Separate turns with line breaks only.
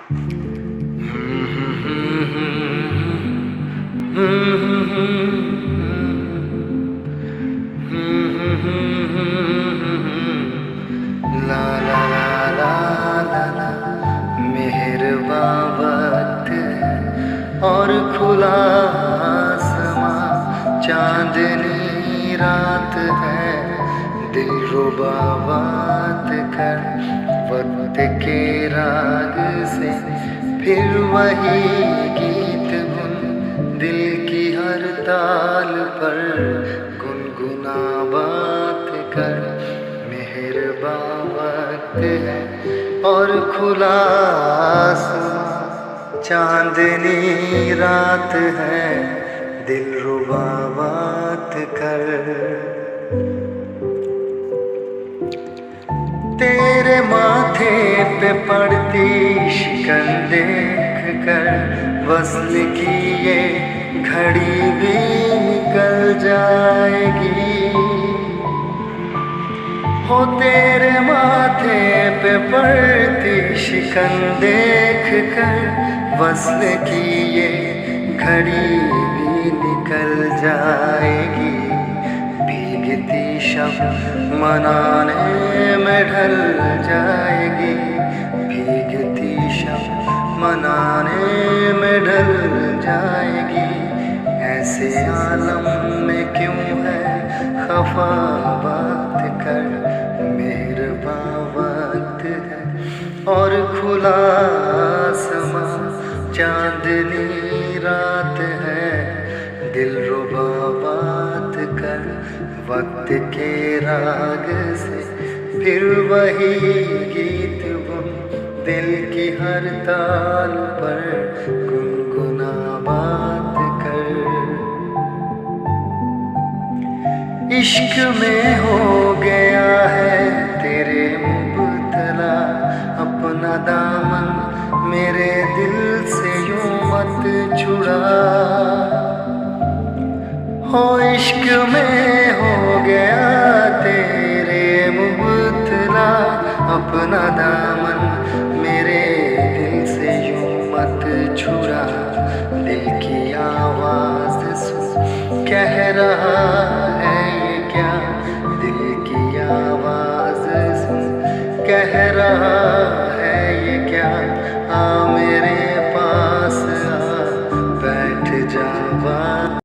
ला ला ला ला ला ला। मेहरबां वक्त और खुला आसमां, चांदनी रात है, दिलरुबा बात कर वक्त के राग से। फिर वही गीत गुन दिल की हर ताल पर, गुनगुना बात कर। मेहरबां वक्त है और खुला आसमां, चांदनी रात है, दिलरुबा बात कर। तेरे माथे पे पड़ती शिकन देख कर, वस्ल की ये घड़ी भी निकल जाएगी। हो तेरे माथे पे पड़ती शिकन देख कर, वस्ल की ये घड़ी भी निकल जाएगी। भीगती शब मनाने में ढल जाएगी, भीगती शब मनाने में ढल जाएगी। ऐसे आलम में क्यों है खफा बात कर। मेहरबां वक्त है और खुला आसमां, चांदनी रात है, दिलरुबा बात कर वक्त के राग से। फिर वही गीत गुन दिल की हर ताल पर, गुनगुना बात कर। इश्क में हो गया है तेरे मुबतला, अपना दामन मेरे दिल से यूं मत छुड़ा। हो इश्क में हो गया तेरे मुबतला, अपना दामन मेरे दिल से यूं मत छुड़ा। दिल की आवाज़ सुन कह रहा है ये क्या, दिल की आवाज़ सुन कह रहा